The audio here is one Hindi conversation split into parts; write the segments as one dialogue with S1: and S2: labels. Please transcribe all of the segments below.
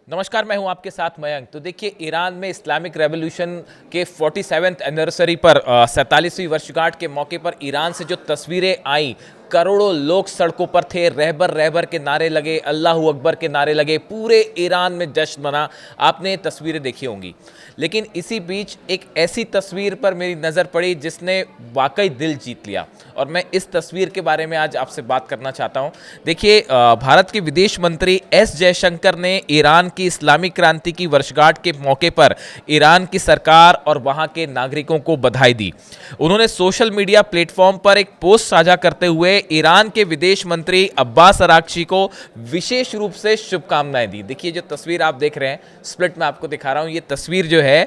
S1: नमस्कार, मैं हूं आपके साथ मयंक। तो देखिए, ईरान में इस्लामिक रेवोल्यूशन के 47वें एनिवर्सरी पर 47वीं वर्षगांठ के मौके पर ईरान से जो तस्वीरें आई, करोड़ों लोग सड़कों पर थे, रहबर रहबर के नारे लगे, अल्लाहू अकबर के नारे लगे, पूरे ईरान में जश्न मना। आपने तस्वीरें देखी होंगी। लेकिन इसी बीच एक ऐसी तस्वीर पर मेरी नज़र पड़ी जिसने वाकई दिल जीत लिया, और मैं इस तस्वीर के बारे में आज आपसे बात करना चाहता हूं। देखिए, भारत के विदेश मंत्री एस जयशंकर ने ईरान की इस्लामिक क्रांति की वर्षगांठ के मौके पर ईरान की सरकार और वहां के नागरिकों को बधाई दी। उन्होंने सोशल मीडिया प्लेटफॉर्म पर एक पोस्ट साझा करते हुए ईरान के विदेश मंत्री अब्बास अराक्ची को विशेष रूप से शुभकामनाएं दी। देखिए, जो तस्वीर आप देख रहे हैं, स्प्लिट में आपको दिखा रहा हूं, ये तस्वीर जो है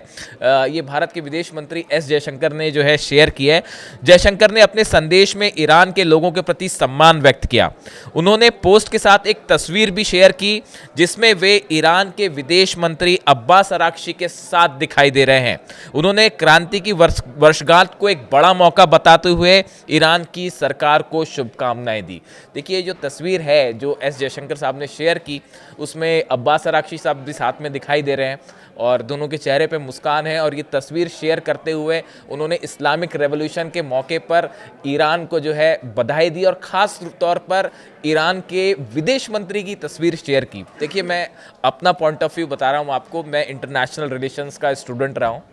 S1: ये भारत के विदेश मंत्री एस जयशंकर ने जो है शेयर की है। जयशंकर ने अपने संदेश में ईरान के लोगों के प्रति सम्मान व्यक्त किया। उन्होंने पोस्ट के साथ एक तस्वीर भी शेयर की जिसमें वे ईरान के विदेश मंत्री अब्बास अराक्ची के साथ दिखाई दे रहे हैं। उन्होंने क्रांति की वर्षगांठ को एक बड़ा मौका बताते हुए ईरान की सरकार को शुभकामनाएं दी। देखिए, जो तस्वीर है जो एस जयशंकर साहब ने शेयर की, उसमें अब्बास अराक्ची साहब भी साथ में दिखाई दे रहे हैं और दोनों के चेहरे पे मुस्कान है। और ये तस्वीर शेयर करते हुए उन्होंने इस्लामिक रेवोल्यूशन के मौके पर ईरान को जो है बधाई दी और ख़ास तौर पर ईरान के विदेश मंत्री की तस्वीर शेयर की। देखिए, मैं अपना पॉइंट ऑफ व्यू बता रहा हूँ आपको। मैं इंटरनेशनल रिलेशंस का स्टूडेंट रहा हूँ,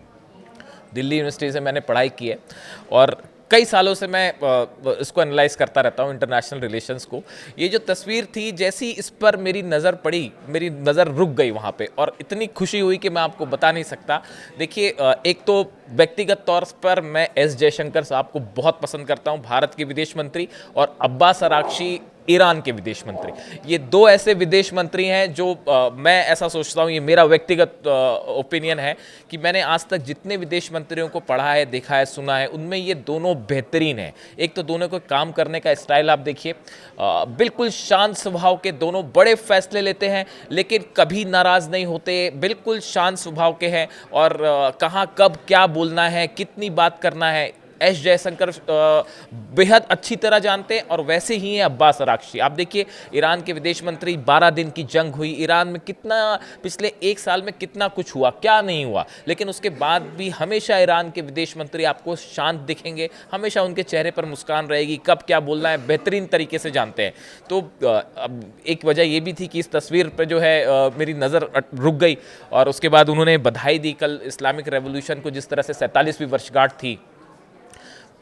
S1: दिल्ली यूनिवर्सिटी से मैंने पढ़ाई की है और कई सालों से मैं इसको एनालाइज करता रहता हूँ, इंटरनेशनल रिलेशंस को। ये जो तस्वीर थी, जैसी इस पर मेरी नज़र पड़ी, मेरी नज़र रुक गई वहाँ पे, और इतनी खुशी हुई कि मैं आपको बता नहीं सकता। देखिए, एक तो व्यक्तिगत तौर पर मैं एस जयशंकर साहब को बहुत पसंद करता हूँ, भारत के विदेश मंत्री, और अब्बास अराक्ची ईरान के विदेश मंत्री। ये दो ऐसे विदेश मंत्री हैं जो मैं ऐसा सोचता हूँ, ये मेरा व्यक्तिगत ओपिनियन है कि मैंने आज तक जितने विदेश मंत्रियों को पढ़ा है, देखा है, सुना है, उनमें ये दोनों बेहतरीन हैं। एक तो दोनों को काम करने का स्टाइल आप देखिए, बिल्कुल शांत स्वभाव के, दोनों बड़े फैसले लेते हैं लेकिन कभी नाराज़ नहीं होते, बिल्कुल शांत स्वभाव के हैं। और कहाँ कब क्या बोलना है, कितनी बात करना है, एस जयशंकर बेहद अच्छी तरह जानते हैं। और वैसे ही हैं अब्बास अराक्ची। आप देखिए, ईरान के विदेश मंत्री, 12 दिन की जंग हुई ईरान में, कितना पिछले एक साल में कितना कुछ हुआ, क्या नहीं हुआ, लेकिन उसके बाद भी हमेशा ईरान के विदेश मंत्री आपको शांत दिखेंगे, हमेशा उनके चेहरे पर मुस्कान रहेगी, कब क्या बोलना है बेहतरीन तरीके से जानते हैं। तो अब एक वजह ये भी थी कि इस तस्वीर पर जो है मेरी नज़र रुक गई, और उसके बाद उन्होंने बधाई दी। कल इस्लामिक रेवोल्यूशन को जिस तरह से 47वीं वर्षगांठ थी,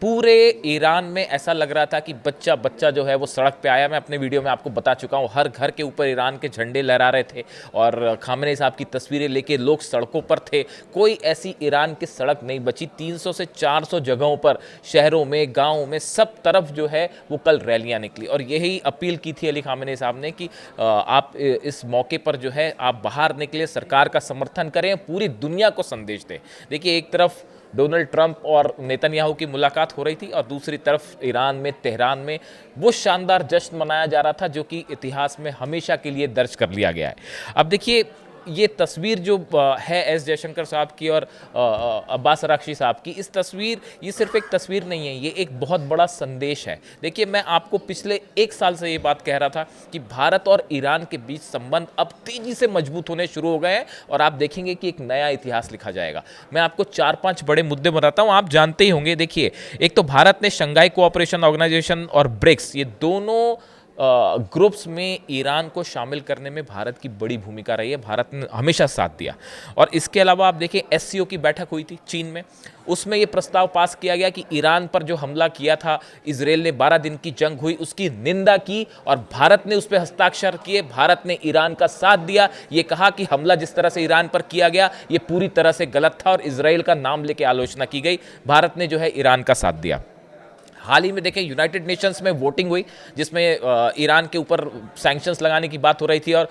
S1: पूरे ईरान में ऐसा लग रहा था कि बच्चा बच्चा जो है वो सड़क पे आया। मैं अपने वीडियो में आपको बता चुका हूँ, हर घर के ऊपर ईरान के झंडे लहरा रहे थे और खामेनी साहब की तस्वीरें लेके लोग सड़कों पर थे। कोई ऐसी ईरान की सड़क नहीं बची। 300 से 400 जगहों पर, शहरों में, गाँव में, सब तरफ जो है वो कल रैलियाँ निकली, और यही अपील की थी अली खामेनी साहब ने कि आप इस मौके पर जो है आप बाहर निकले, सरकार का समर्थन करें, पूरी दुनिया को संदेश दें। देखिए, एक तरफ डोनाल्ड ट्रंप और नेतन्याहू की मुलाकात हो रही थी और दूसरी तरफ ईरान में, तेहरान में वो शानदार जश्न मनाया जा रहा था जो कि इतिहास में हमेशा के लिए दर्ज कर लिया गया है। अब देखिए, ये तस्वीर जो है एस जयशंकर साहब की और अब्बास अराक्ची साहब की, इस तस्वीर, ये सिर्फ एक तस्वीर नहीं है, ये एक बहुत बड़ा संदेश है। देखिए, मैं आपको पिछले एक साल से ये बात कह रहा था कि भारत और ईरान के बीच संबंध अब तेजी से मजबूत होने शुरू हो गए हैं और आप देखेंगे कि एक नया इतिहास लिखा जाएगा। मैं आपको 4-5 बड़े मुद्दे बताता हूँ, आप जानते ही होंगे। देखिए, एक तो भारत ने शंघाई कोऑपरेशन ऑर्गेनाइजेशन और ब्रिक्स, ये दोनों ग्रुप्स में ईरान को शामिल करने में भारत की बड़ी भूमिका रही है। भारत ने हमेशा साथ दिया। और इसके अलावा आप देखें, एससीओ की बैठक हुई थी चीन में, उसमें यह प्रस्ताव पास किया गया कि ईरान पर जो हमला किया था इजराइल ने, 12 दिन की जंग हुई, उसकी निंदा की और भारत ने उस पर हस्ताक्षर किए। भारत ने ईरान का साथ दिया, ये कहा कि हमला जिस तरह से ईरान पर किया गया ये पूरी तरह से गलत था, और इजराइल का नाम लेकर आलोचना की गई। भारत ने जो है ईरान का साथ दिया। हाल ही में देखें, यूनाइटेड नेशंस में वोटिंग हुई जिसमें ईरान के ऊपर सैंक्शंस लगाने की बात हो रही थी, और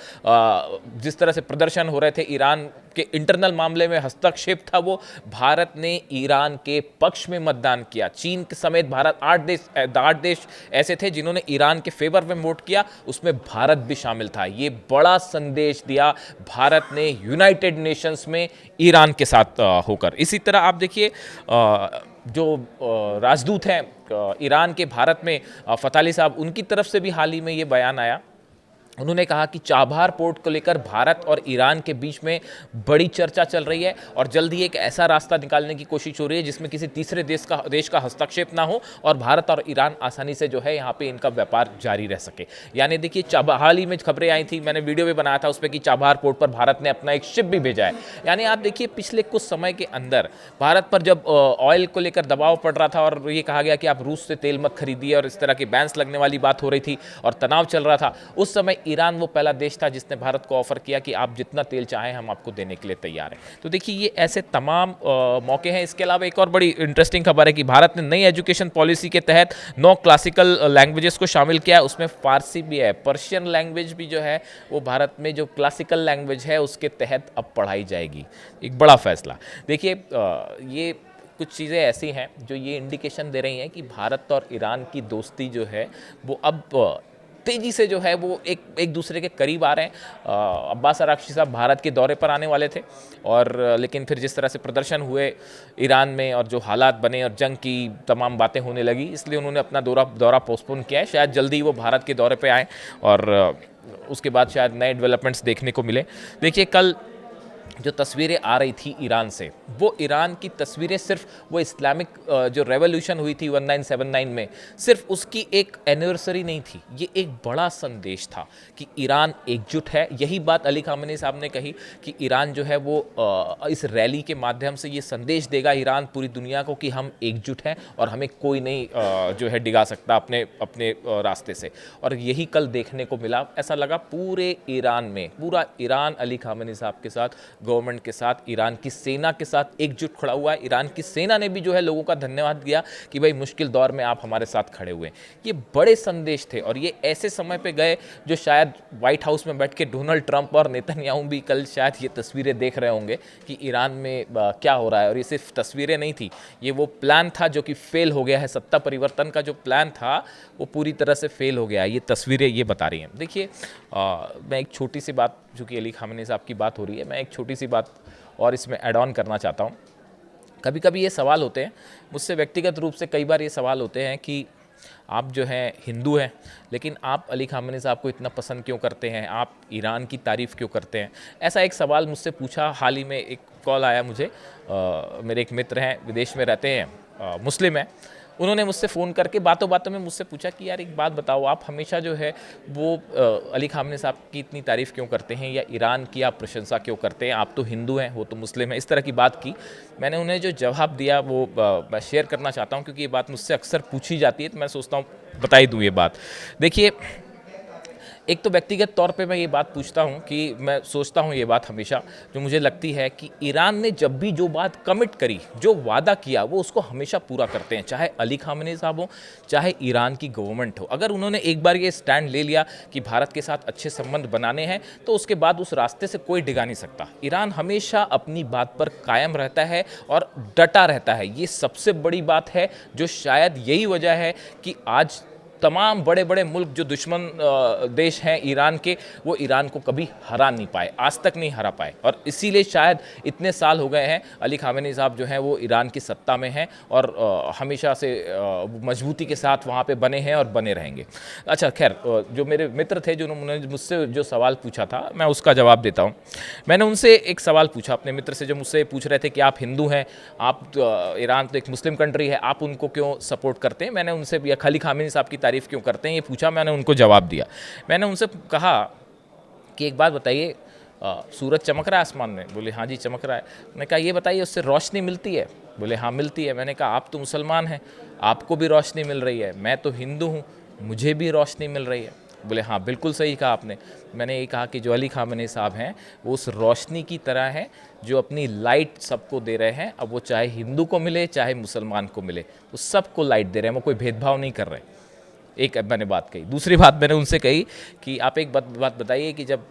S1: जिस तरह से प्रदर्शन हो रहे थे, ईरान के इंटरनल मामले में हस्तक्षेप था वो, भारत ने ईरान के पक्ष में मतदान किया। चीन के समेत भारत 8 देश ऐसे थे जिन्होंने ईरान के फेवर में वोट किया, उसमें भारत भी शामिल था। ये बड़ा संदेश दिया भारत ने यूनाइटेड नेशंस में ईरान के साथ होकर। इसी तरह आप देखिए, जो राजदूत हैं ईरान के भारत में, फ़ताली साहब, उनकी तरफ से भी हाल ही में ये बयान आया उन्होंने कहा कि चाबहार पोर्ट को लेकर भारत और ईरान के बीच में बड़ी चर्चा चल रही है और जल्द ही एक ऐसा रास्ता निकालने की कोशिश हो रही है जिसमें किसी तीसरे देश का हस्तक्षेप ना हो और भारत और ईरान आसानी से जो है यहाँ पे इनका व्यापार जारी रह सके। यानी देखिए हाल ही में खबरें आई थी, मैंने वीडियो भी बनाया था उसमें कि चाबहार पोर्ट पर भारत ने अपना एक शिप भी भेजा है। यानी आप देखिए पिछले कुछ समय के अंदर भारत पर जब ऑयल को लेकर दबाव पड़ रहा था और ये कहा गया कि आप रूस से तेल मत खरीदिए और इस तरह के बैन्स लगने वाली बात हो रही थी और तनाव चल रहा था, उस समय ईरान वो पहला देश था जिसने भारत को ऑफर किया कि आप जितना तेल चाहें हम आपको देने के लिए तैयार हैं। तो देखिए ये ऐसे तमाम मौके हैं। इसके अलावा एक और बड़ी इंटरेस्टिंग खबर है कि भारत ने नई एजुकेशन पॉलिसी के तहत 9 क्लासिकल लैंग्वेजेस को शामिल किया है, उसमें फारसी भी है, पर्शियन लैंग्वेज भी जो है वो भारत में जो क्लासिकल लैंग्वेज है उसके तहत अब पढ़ाई जाएगी। एक बड़ा फैसला। देखिए ये कुछ चीज़ें ऐसी हैं जो ये इंडिकेशन दे रही हैं कि भारत और ईरान की दोस्ती जो है वो अब तेज़ी से जो है वो एक दूसरे के करीब आ रहे हैं। अब्बास अराक्ची साहब भारत के दौरे पर आने वाले थे और लेकिन फिर जिस तरह से प्रदर्शन हुए ईरान में और जो हालात बने और जंग की तमाम बातें होने लगी, इसलिए उन्होंने अपना दौरा पोस्टपोन किया है। शायद जल्दी ही वो भारत के दौरे पे आए और उसके बाद शायद नए डेवलपमेंट्स देखने को मिले। देखिए कल जो तस्वीरें आ रही थी ईरान से, वो ईरान की तस्वीरें सिर्फ वो इस्लामिक जो रेवोल्यूशन हुई थी 1979 में, सिर्फ उसकी एक एनिवर्सरी नहीं थी, ये एक बड़ा संदेश था कि ईरान एकजुट है। यही बात अली खामेनी साहब ने कही कि ईरान जो है वो इस रैली के माध्यम से ये संदेश देगा ईरान पूरी दुनिया को कि हम एकजुट हैं और हमें कोई नहीं जो है डिगा सकता अपने अपने रास्ते से। और यही कल देखने को मिला। ऐसा लगा पूरे ईरान में, पूरा ईरान अली खामेनी साहब के साथ, गवर्नमेंट के साथ, ईरान की सेना के साथ एकजुट खड़ा हुआ है। ईरान की सेना ने भी जो है लोगों का धन्यवाद दिया कि भाई मुश्किल दौर में आप हमारे साथ खड़े हुए। ये बड़े संदेश थे और ये ऐसे समय पे गए जो शायद व्हाइट हाउस में बैठ के डोनाल्ड ट्रंप और नेतन्याहू भी कल शायद ये तस्वीरें देख रहे होंगे कि ईरान में क्या हो रहा है। और ये सिर्फ तस्वीरें नहीं थी, ये वो प्लान था जो कि फेल हो गया है। सत्ता परिवर्तन का जो प्लान था वो पूरी तरह से फेल हो गया है। ये तस्वीरें ये बता रही हैं। देखिए मैं एक छोटी सी बात, चूँकि अली खामेनी साहब की बात हो रही है, मैं एक छोटी सी बात और इसमें ऐड ऑन करना चाहता हूँ। कभी कभी ये सवाल होते हैं मुझसे व्यक्तिगत रूप से, कई बार ये सवाल होते हैं कि आप जो हैं हिंदू हैं लेकिन आप अली खामेनी साहब को इतना पसंद क्यों करते हैं, आप ईरान की तारीफ़ क्यों करते हैं। ऐसा एक सवाल मुझसे पूछा। हाल ही में एक कॉल आया मुझे, मेरे एक मित्र हैं, विदेश में रहते हैं, मुस्लिम हैं। उन्होंने मुझसे फ़ोन करके बातों बातों में मुझसे पूछा कि यार एक बात बताओ, आप हमेशा जो है वो अली खामेनी साहब की इतनी तारीफ़ क्यों करते हैं या ईरान की आप प्रशंसा क्यों करते हैं, आप तो हिंदू हैं, वो तो मुस्लिम है। इस तरह की बात की। मैंने उन्हें जो जवाब दिया वो मैं शेयर करना चाहता हूँ क्योंकि ये बात मुझसे अक्सर पूछी जाती है, तो मैं सोचता हूँ बता ही दूँ ये बात। देखिए एक तो व्यक्तिगत तौर पे मैं ये बात पूछता हूँ कि मैं सोचता हूँ ये बात हमेशा, जो मुझे लगती है कि ईरान ने जब भी जो बात कमिट करी, जो वादा किया, वो उसको हमेशा पूरा करते हैं, चाहे अली खामेनी साहब हो, चाहे ईरान की गवर्नमेंट हो। अगर उन्होंने एक बार ये स्टैंड ले लिया कि भारत के साथ अच्छे संबंध बनाने हैं, तो उसके बाद उस रास्ते से कोई डिगा नहीं सकता। ईरान हमेशा अपनी बात पर कायम रहता है और डटा रहता है। ये सबसे बड़ी बात है, जो शायद यही वजह है कि आज तमाम बड़े बड़े मुल्क जो दुश्मन देश हैं ईरान के, वो ईरान को कभी हरा नहीं पाए, आज तक नहीं हरा पाए। और इसीलिए शायद इतने साल हो गए हैं अली खामेनी साहब जो हैं वो ईरान की सत्ता में हैं और हमेशा से मजबूती के साथ वहाँ पे बने हैं और बने रहेंगे। अच्छा खैर, जो मेरे मित्र थे जिन्होंने मुझसे जो सवाल पूछा था, मैं उसका जवाब देता हूँ। मैंने उनसे एक सवाल पूछा, अपने मित्र से, जो मुझसे पूछ रहे थे कि आप हिंदू हैं, आप ईरान तो एक मुस्लिम कंट्री है, आप उनको क्यों सपोर्ट करते हैं, मैंने उनसे अली खामेनी साहब की तारीफ़ क्यों करते हैं ये पूछा। मैंने उनको जवाब दिया। मैंने उनसे कहा कि एक बात बताइए, सूरज चमक रहा है आसमान में? बोले हाँ जी चमक रहा है। मैंने कहा ये बताइए उससे रोशनी मिलती है? बोले हाँ मिलती है। मैंने कहा आप तो मुसलमान हैं, आपको भी रोशनी मिल रही है, मैं तो हिंदू हूँ, मुझे भी रोशनी मिल रही है। बोले हाँ बिल्कुल सही कहा आपने। मैंने ये कहा कि जो अली खामेनी साहब हैं वो उस रोशनी की तरह हैं जो अपनी लाइट सबको दे रहे हैं। अब वो चाहे हिंदू को मिले चाहे मुसलमान को मिले, वो सबको लाइट दे रहे हैं, वो कोई भेदभाव नहीं कर रहे। एक मैंने बात कही। दूसरी बात मैंने उनसे कही कि आप एक बात बताइए कि जब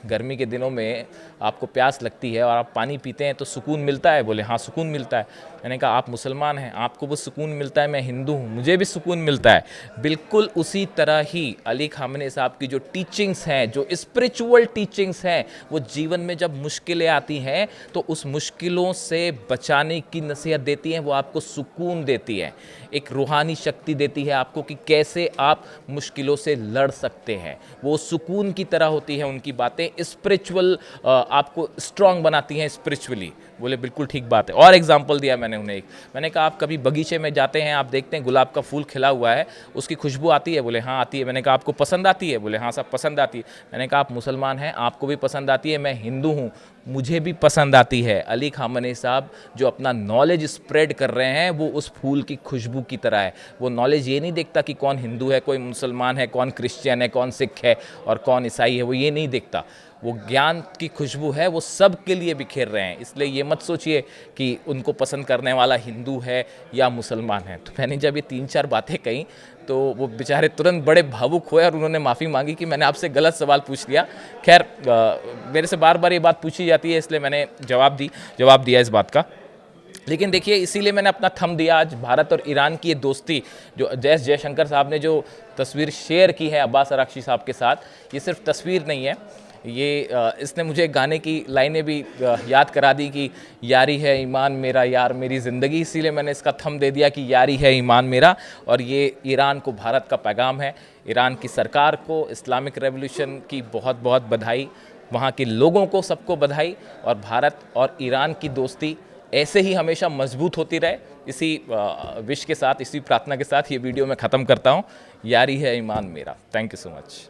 S1: गर्मी के दिनों में आपको प्यास लगती है और आप पानी पीते हैं तो सुकून मिलता है? बोले हाँ सुकून मिलता है। मैंने कहा आप मुसलमान हैं, आपको वो सुकून मिलता है, मैं हिंदू हूँ, मुझे भी सुकून मिलता है। बिल्कुल उसी तरह ही अली खामेनी साहब की जो टीचिंग्स हैं, जो स्पिरिचुअल टीचिंग्स हैं, वो जीवन में जब मुश्किलें आती हैं तो उस मुश्किलों से बचाने की नसीहत देती हैं, वो आपको सुकून देती है, एक रूहानी शक्ति देती है आपको कि कैसे जिससे आप मुश्किलों से लड़ सकते हैं। वो सुकून की तरह होती है उनकी बातें, स्पिरिचुअल, आपको स्ट्रांग बनाती हैं स्पिरिचुअली। बोले बिल्कुल ठीक बात है। और एग्जाम्पल दिया मैंने उन्हें एक, मैंने कहा आप कभी बगीचे में जाते हैं, आप देखते हैं गुलाब का फूल खिला हुआ है, उसकी खुशबू आती है? बोले हाँ आती है। मैंने कहा आपको पसंद आती है? बोले हाँ सब पसंद आती है। मैंने कहा आप मुसलमान हैं, आपको भी पसंद आती है? मैं हिंदू हूँ, मुझे भी पसंद आती है। अली खामनेई साहब जो अपना नॉलेज स्प्रेड कर रहे हैं वो उस फूल की खुशबू की तरह है। वो नॉलेज ये नहीं देखता कि कौन हिंदू है, कोई मुसलमान है, कौन क्रिश्चियन है, कौन सिख है और कौन ईसाई है, वो ये नहीं देखता। वो ज्ञान की खुशबू है, वो सब के लिए बिखेर रहे हैं। इसलिए ये मत सोचिए कि उनको पसंद करने वाला हिंदू है या मुसलमान है। तो मैंने जब ये 3-4 बातें कही तो वो बेचारे तुरंत बड़े भावुक हुए और उन्होंने माफ़ी मांगी कि मैंने आपसे गलत सवाल पूछ लिया। खैर मेरे से बार बार ये बात पूछी जाती है, इसलिए मैंने जवाब दिया इस बात का। लेकिन देखिए, इसीलिए मैंने अपना थंब दिया आज भारत और ईरान की ये दोस्ती, जो जयशंकर साहब ने जो तस्वीर शेयर की है अब्बास अरागची साहब के साथ, ये सिर्फ तस्वीर नहीं है, ये इसने मुझे गाने की लाइनें भी याद करा दी कि यारी है ईमान मेरा यार मेरी ज़िंदगी। इसीलिए मैंने इसका थंब दे दिया कि यारी है ईमान मेरा। और ये ईरान को भारत का पैगाम है। ईरान की सरकार को इस्लामिक रेवोल्यूशन की बहुत बहुत बधाई, वहाँ के लोगों को सबको बधाई। और भारत और ईरान की दोस्ती ऐसे ही हमेशा मजबूत होती रहे। इसी विश के साथ, इसी प्रार्थना के साथ ये वीडियो मैं ख़त्म करता हूँ। यारी है ईमान मेरा। Thank you so much.